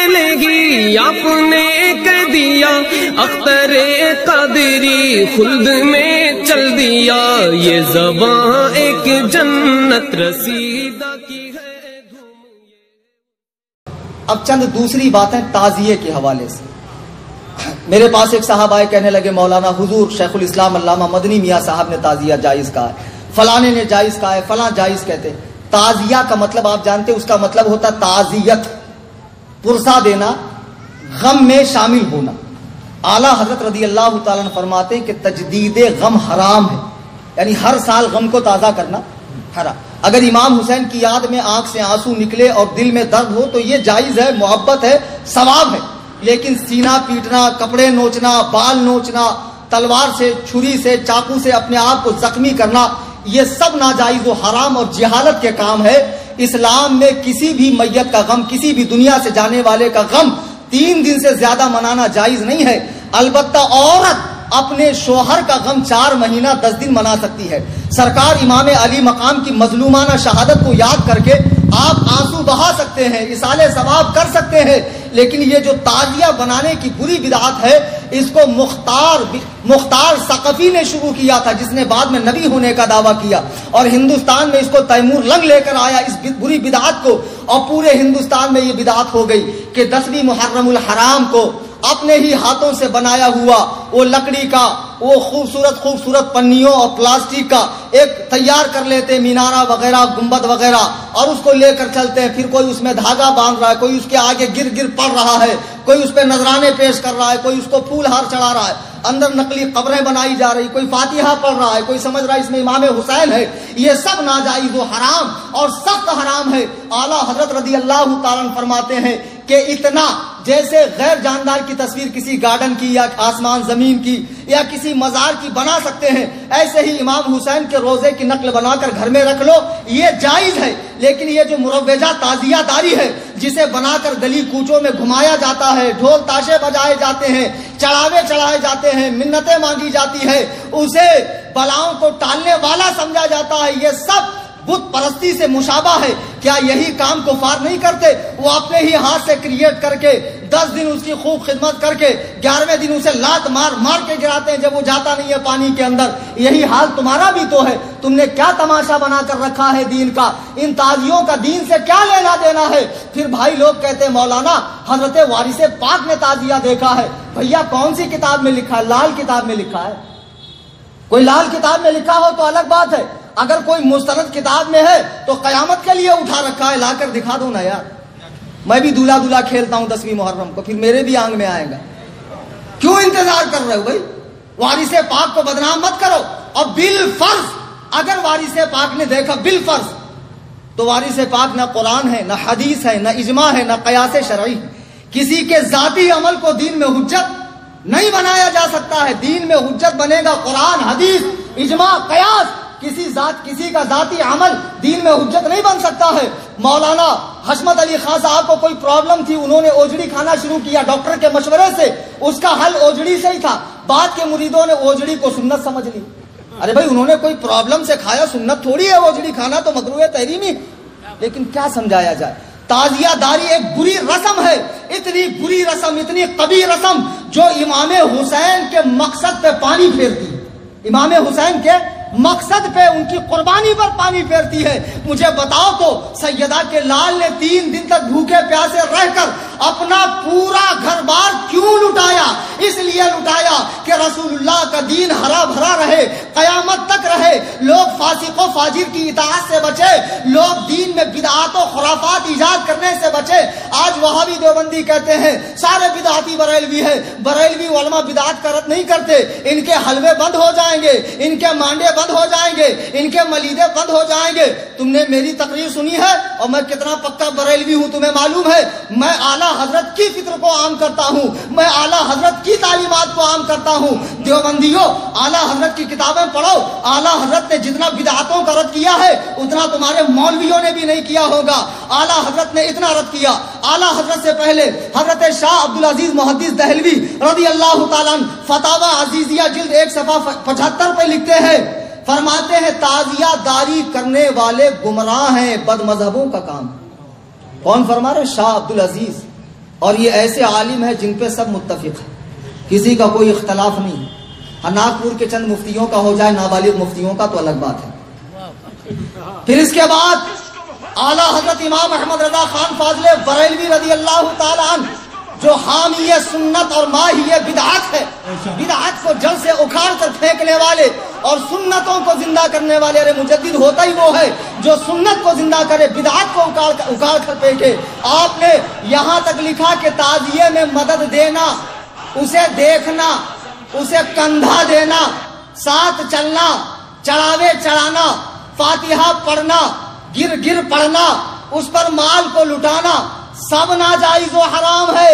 لے گی آپ نے کہہ دیا اختر قادری خلد میں چل دیا یہ زباں ایک جنت رسیدہ کی ہے دھوم۔ اب چند دوسری باتیں تعزیے کے حوالے سے۔ میرے پاس ایک صاحب آئے، کہنے لگے مولانا حضور شیخ الاسلام علامہ مدنی میاں صاحب نے تعزیہ جائز کہا ہے، فلانے نے جائز کہا ہے، فلاں جائز کہتے۔ تعزیہ کا مطلب آپ جانتے، اس کا مطلب ہوتا تعزیت، پرسہ دینا، غم میں شامل ہونا۔ اعلیٰ حضرت رضی اللہ تعالیٰ عنہ فرماتے ہیں کہ تجدید غم حرام ہے، یعنی ہر سال غم کو تازہ کرنا حرام۔ اگر امام حسین کی یاد میں آنکھ سے آنسو نکلے اور دل میں درد ہو تو یہ جائز ہے، محبت ہے، ثواب ہے، لیکن سینہ پیٹنا، کپڑے نوچنا، بال نوچنا، تلوار سے، چھری سے، چاقو سے اپنے آپ کو زخمی کرنا، یہ سب ناجائز و حرام اور جہالت کے کام ہے۔ اسلام میں کسی بھی میت کا غم، کسی بھی دنیا سے جانے والے کا غم 3 دن سے زیادہ منانا جائز نہیں ہے۔ البتہ عورت اپنے شوہر کا غم 4 مہینہ 10 دن منا سکتی ہے۔ سرکار امام علی مقام کی مظلومانہ شہادت کو یاد کر کے آپ آنسو بہا سکتے ہیں، اصالہ ثواب کر سکتے ہیں، لیکن یہ جو تعزیہ بنانے کی بری بدعت ہے، اس کو مختار ثقفی نے شروع کیا تھا، جس نے بعد میں نبی ہونے کا دعویٰ کیا، اور ہندوستان میں اس کو تیمور لنگ لے کر آیا اس بری بدعت کو، اور پورے ہندوستان میں یہ بدعت ہو گئی کہ 10ویں محرم الحرام کو اپنے ہی ہاتھوں سے بنایا ہوا وہ لکڑی کا وہ خوبصورت پنیوں اور پلاسٹک کا ایک تیار کر لیتے، مینارہ وغیرہ، گنبد وغیرہ، اور اس کو لے کر چلتے ہیں۔ پھر کوئی اس میں دھاگا باندھ رہا ہے، کوئی اس کے آگے گر پڑ رہا ہے، کوئی اس پہ نذرانے پیش کر رہا ہے، کوئی اس کو پھول ہار چڑھا رہا ہے، اندر نقلی قبریں بنائی جا رہی، کوئی فاتحہ پڑھ رہا ہے، کوئی سمجھ رہا ہے اس میں امام حسین ہے۔ یہ سب ناجائز و حرام اور سخت حرام ہے۔ اعلیٰ حضرت رضی اللہ تعالیٰ عنہ فرماتے ہیں کہ اتنا جیسے غیر جاندار کی تصویر کسی گارڈن کی یا آسمان زمین کی یا کسی مزار کی بنا سکتے ہیں، ایسے ہی امام حسین کے روزے کی نقل بنا کر گھر میں رکھ لو، یہ جائز ہے۔ لیکن یہ جو مروجہ تعزیہ داری ہے، جسے بنا کر گلی کوچوں میں گھمایا جاتا ہے، ڈھول تاشے بجائے جاتے ہیں، چڑھاوے چڑھائے جاتے ہیں، منتیں مانگی جاتی ہے، اسے بلاؤں کو ٹالنے والا سمجھا جاتا ہے، یہ سب بت پرستی سے مشابہ ہے۔ کیا یہی کام کفار نہیں کرتے؟ وہ اپنے ہی ہاتھ سے کریٹ کر کے 10 دن اس کی خوب خدمت کر کے 11ویں دن اسے لات مار کے گراتے ہیں جب وہ جاتا نہیں ہے پانی کے اندر۔ یہی حال تمہارا بھی تو ہے۔ تم نے کیا تماشا بنا کر رکھا ہے دین کا؟ ان تعزیوں کا دین سے کیا لینا دینا ہے؟ پھر بھائی لوگ کہتے ہیں مولانا حضرت وارث پاک نے تعزیہ دیکھا ہے۔ بھیا کون سی کتاب میں لکھا ہے؟ لال کتاب میں لکھا ہے۔ کوئی لال کتاب میں لکھا ہو تو الگ بات ہے، اگر کوئی مستند کتاب میں ہے تو قیامت کے لیے اٹھا رکھا ہے، لا کر دکھا دو نا یار۔ میں بھی دولہا کھیلتا ہوں 10ویں محرم کو، پھر میرے بھی آنگ میں آئے گا۔ کیوں انتظار کر رہے ہو بھائی؟ وارث پاک کو بدنام مت کرو۔ اور بالفرض اگر وارث پاک نے دیکھا بالفرض، تو وارث پاک نہ قرآن ہے، نہ حدیث ہے، نہ اجماع ہے، نہ قیاس شرعی ہے۔ کسی کے ذاتی عمل کو دین میں حجت نہیں بنایا جا سکتا ہے۔ دین میں حجت بنے گا قرآن، حدیث، اجماع، قیاس۔ کسی کا ذاتی عمل دین میں حجت نہیں بن سکتا ہے۔ مولانا حشمت علی خان صاحب کو کوئی پرابلم تھی، انہوں نے اوجڑی کھانا شروع کیا ڈاکٹر کے مشورے سے، اس کا حل اوجڑی سے ہی تھا۔ بعد کے مریدوں نے اوجڑی کو سنت سمجھ لی۔ ارے بھائی انہوں نے کوئی پرابلم سے کھایا، سنت تھوڑی ہے اوجڑی کھانا، تو مکروہ تحریمی۔ لیکن کیا سمجھایا جائے؟ تعزیہ داری ایک بری رسم ہے، اتنی بری رسم، اتنی قبیح رسم جو امام حسین کے مقصد پہ پانی پھیرتی ہے، امام حسین کے مقصد پہ، ان کی قربانی پر پانی پھیرتی ہے۔ مجھے بتاؤ تو سیدہ کے لال نے 3 دن تک بھوکے پیاسے رہ کر اپنا پورا گھر بار کیوں لٹایا؟ اس لیے لٹایا کہ رسول اللہ کا دین ہرا بھرا رہے، قیامت تک رہے، لوگ فاسق و فاجر کی اطاعت سے بچے، لوگ دین میں بدعات و خرافات ایجاد کرنے سے بچے۔ آج وہابی دیوبندی کہتے ہیں سارے بدعاتی بریلوی ہیں، بریلوی علماء بدعات کا رد نہیں کرتے، ان کے حلوے بند ہو جائیں گے، ان کے مانڈے بند ہو جائیں گے، ان کے ملیدے بند ہو جائیں گے۔ تم نے میری تقریر سنی ہے اور میں کتنا پکا بریلوی ہوں تمہیں معلوم ہے۔ میں اعلیٰ حضرت کی فکر کو عام کرتا ہوں، میں اعلیٰ حضرت کی تعلیمات کو عام کرتا ہوں۔ دیوبندیوں اعلیٰ حضرت کی کتابیں پڑھو، اعلیٰ حضرت نے جتنا بدعاتوں کا رد کیا ہے اتنا تمہارے مولویوں نے بھی نہیں کیا ہوگا۔ اعلیٰ حضرت نے اتنا رد کیا۔ اعلیٰ حضرت سے پہلے حضرت شاہ عبدالعزیز محدث دہلوی رضی اللہ تعالیٰ عنہ فتاوی عزیزیہ جلد 1 صفحہ 75 پہ لکھتے ہیں، فرماتے ہیں تعزیہ داری کرنے والے گمراہ ہیں، بد مذہبوں کا کام۔ کون فرما رہے؟ شاہ عبدالعزیز اور یہ ایسے عالم ہیں جن پہ سب متفق ہیں، کسی کا کوئی اختلاف نہیں ہے۔ ناگپور کے چند مفتیوں کا ہو جائے، نابالغ مفتیوں کا تو الگ بات ہے۔ پھر اس کے بعد اعلیٰ حضرت امام احمد رضا خان فاضل بریلوی رضی اللہ تعالی عنہ، جو حامی سنت اور ماہی بدعت ہے، بدعت کو جڑ سے اکھاڑ کر پھینکنے والے اور سنتوں کو زندہ کرنے والے۔ ارے مجدد ہوتا ہی وہ ہے جو سنت کو زندہ کرے، بدعت کو اکھاڑ کر پھینکے۔ آپ نے یہاں تک لکھا کہ تعزیے میں مدد دینا، اسے دیکھنا، اسے کندھا دینا، ساتھ چلنا، چڑھاوے چڑھانا، فاتحہ پڑھنا، گر پڑھنا، اس پر مال کو لٹانا، سب ناجائز و حرام ہے۔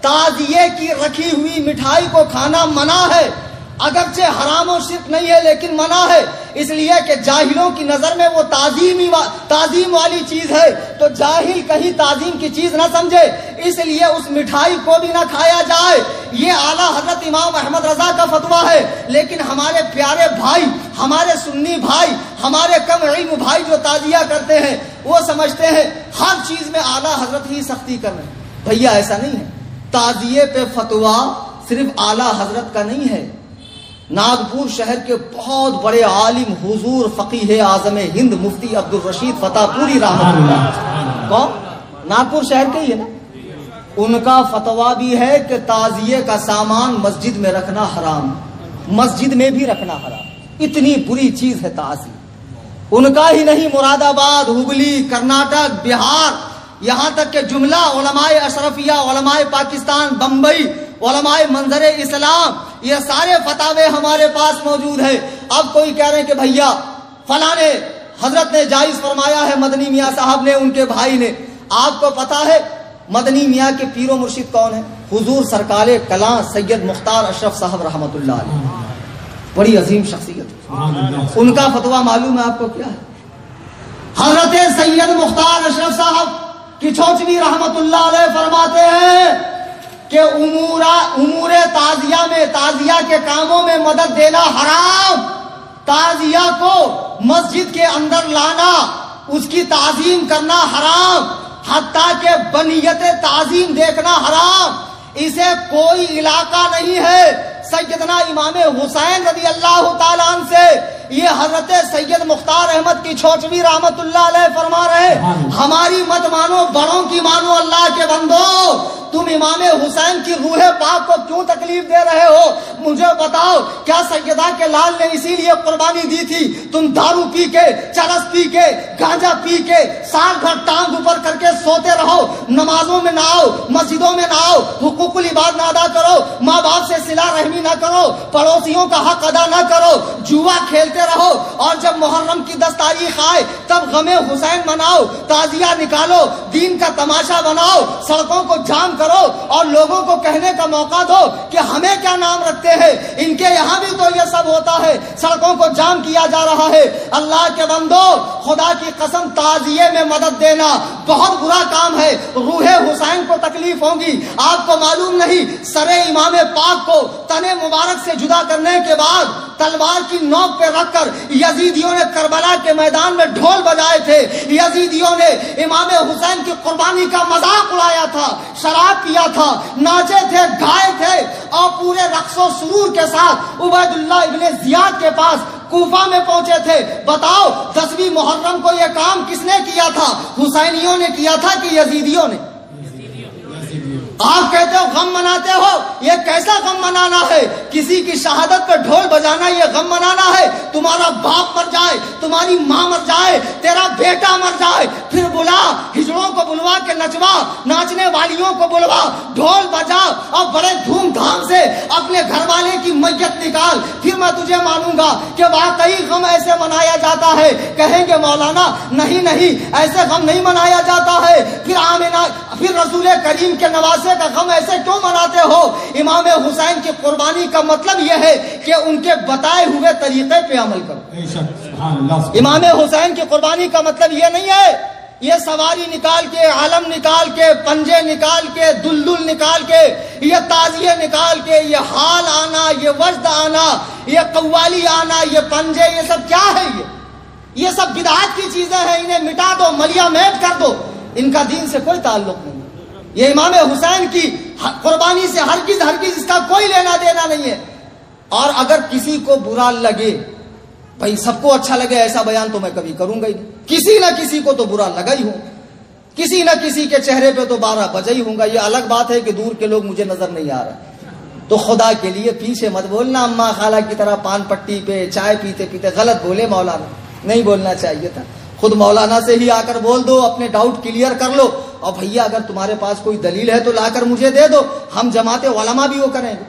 تعزیے کی رکھی ہوئی مٹھائی کو کھانا منع ہے، اگرچہ حرام و شرک نہیں ہے لیکن منع ہے، اس لیے کہ جاہلوں کی نظر میں وہ تعظیم والی چیز ہے، تو جاہل کہیں تعظیم کی چیز نہ سمجھے، اس لیے اس مٹھائی کو بھی نہ کھایا جائے۔ یہ اعلیٰ حضرت امام احمد رضا کا فتویٰ ہے، لیکن ہمارے پیارے بھائی، ہمارے سنی بھائی، ہمارے کم علم بھائی جو تعزیہ کرتے ہیں، وہ سمجھتے ہیں ہر چیز میں اعلیٰ حضرت ہی سختی کر رہے ہیں۔ بھیا ایسا نہیں ہے، تعزیے پہ فتویٰ صرف اعلیٰ حضرت کا نہیں ہے۔ ناگپور شہر کے بہت بڑے عالم حضور فقیہ اعظم ہند مفتی عبدالرشید فتح پوری رحمۃ اللہ، کون؟ ناگپور شہر کے ہی ہے نا، ان کا فتویٰ بھی ہے کہ تعزیے کا سامان مسجد میں رکھنا حرام، مسجد میں بھی رکھنا حرام، اتنی بری چیز ہے تعزیہ۔ ان کا ہی نہیں، مراد آباد، ہگلی، کرناٹک، بہار، یہاں تک کہ جملہ علماء اشرفیہ، علماء پاکستان، بمبئی، علماء منظر اسلام، یہ سارے فتاوے ہمارے پاس موجود ہیں۔ اب کوئی کہہ رہے ہیں کہ بھیا فلاں نے حضرت نے جائز فرمایا ہے، مدنی میاں صاحب نے، ان کے بھائی نے۔ آپ کو پتا ہے مدنی میاں کے پیر و مرشد کون ہیں؟ حضور سرکار کلاں سید مختار اشرف صاحب رحمۃ اللہ علیہ، بڑی عظیم شخصیت ہے۔ ان کا فتویٰ معلوم ہے آپ کو کیا ہے؟ حضرت سید مختار اشرف صاحب کی چھوچوی رحمۃ اللہ علیہ فرماتے ہیں کہ امور تعزیہ میں، تعزیہ کے کاموں میں مدد دینا حرام، تعزیہ کو مسجد کے اندر لانا، اس کی تعظیم کرنا حرام، حتیٰ کہ بنیت تعظیم دیکھنا حرام، اسے کوئی علاقہ نہیں ہے۔ سیدنا امام حسین رضی اللہ تعالیٰ عنہ سے یہ حضرت سید مختار احمد کی چھوٹوی رحمت اللہ علیہ فرما رہے، ہماری مت مانو، بڑوں کی مانو، اللہ کے بندو، تم امام حسین کی روح پاک کو کیوں تکلیف دے رہے ہو؟ مجھے بتاؤ، کیا سیدہ کے لال نے اسی لیے قربانی دی تھی؟ تم دارو پی کے، چرس پی کے، گانجا پی کے، سال بھر ٹانگ اوپر کر کے سوتے رہو، نمازوں میں نہ آؤ، مسجدوں میں نہ آؤ، حقوق العباد نہ ادا کرو، ماں باپ سے صلہ رحمی نہ کرو، پڑوسیوں کا حق ادا نہ کرو، جوا کھیلتے رہو، اور جب محرم کی 10 تاریخ آئے تب غم حسین مناؤ، تعزیہ نکالو، دین کا تماشا بناؤ، سڑکوں کو جام کرو اور لوگوں کو کہنے کا موقع دو کہ ہمیں کیا نام رکھتے ہیں، ان کے یہاں بھی تو یہ سب ہوتا ہے، سڑکوں کو جام کیا جا رہا ہے۔ اللہ کے بندو، خدا کی قسم، تعزیے میں مدد دینا بہت برا کام ہے، روح حسین کو تکلیف ہوگی۔ آپ کو معلوم نہیں، سر امام پاک کو تن مبارک سے جدا کرنے کے بعد تلوار کی نوک پہ رکھ کر یزیدیوں نے کربلا کے میدان میں ڈھول بجائے تھے، یزیدیوں نے امام حسین کی قربانی کا مذاق اڑایا تھا، شراب پیا تھا، ناچے تھے، گائے تھے، اور پورے رقص و سرور کے ساتھ عبید اللہ ابن زیاد کے پاس کوفہ میں پہنچے تھے۔ بتاؤ 10ویں محرم کو یہ کام کس نے کیا تھا؟ حسینیوں نے کیا تھا کہ یزیدیوں نے؟ آپ کہتے ہو غم مناتے ہو، یہ کیسا غم منانا ہے؟ کسی کی شہادت پہ ڈھول بجانا یہ غم منانا ہے؟ تمہارا باپ مر جائے، تمہاری ماں مر جائے، تیرا بیٹا مر جائے، پھر بلا، ہجڑوں کو بلوا کے نچوا، ناچنے والیوں کو بلوا، ڈھول بجا اور بڑے دھوم دھام سے اپنے گھر والے کی میت نکال، پھر میں تجھے مانوں گا کہ واقعی غم ایسے منایا جاتا ہے۔ کہیں گے مولانا نہیں نہیں، ایسے غم نہیں منایا جاتا ہے، پھر رسول کریم کے نواسے کا غم ایسے کیوں مناتے ہو؟ امام حسین کی قربانی کا مطلب یہ ہے کہ ان کے بتائے ہوئے طریقے پہ عمل کرو۔ امام حسین کی قربانی کا مطلب یہ نہیں ہے یہ سواری نکال کے، علم نکال کے، پنجے نکال کے، دلدل نکال کے، یہ تعزیے نکال کے، یہ حال آنا، یہ وجد آنا، یہ قوالی آنا، یہ پنجے، یہ سب کیا ہے؟ یہ سب بدعات کی چیزیں ہیں، انہیں مٹا دو، ملیا میٹ کر دو، ان کا دین سے کوئی تعلق نہیں۔ یہ امام حسین کی قربانی سے ہرگز اس کا کوئی لینا دینا نہیں ہے. اور اگر کسی کو برا لگے، بھائی سب کو اچھا لگے ایسا بیان تو میں کبھی کروں گا ہی نہیں. کسی نہ کسی کو تو برا لگا ہی ہوں، کسی نہ کسی کے چہرے پہ تو 12 بجا ہی ہوں گا. یہ الگ بات ہے کہ دور کے لوگ مجھے نظر نہیں آ رہے، تو خدا کے لیے پیچھے مت بولنا اماں خالہ کی طرح پان پٹی پہ چائے پیتے پیتے. غلط بولے مولانا، نہیں بولنا چاہیے تھا. خود مولانا سے ہی آ کر بول دو، اپنے ڈاؤٹ کلیئر کر لو. اور بھیا اگر تمہارے پاس کوئی دلیل ہے تو لا کر مجھے دے دو، ہم جماعت علماء بھی وہ کریں گے.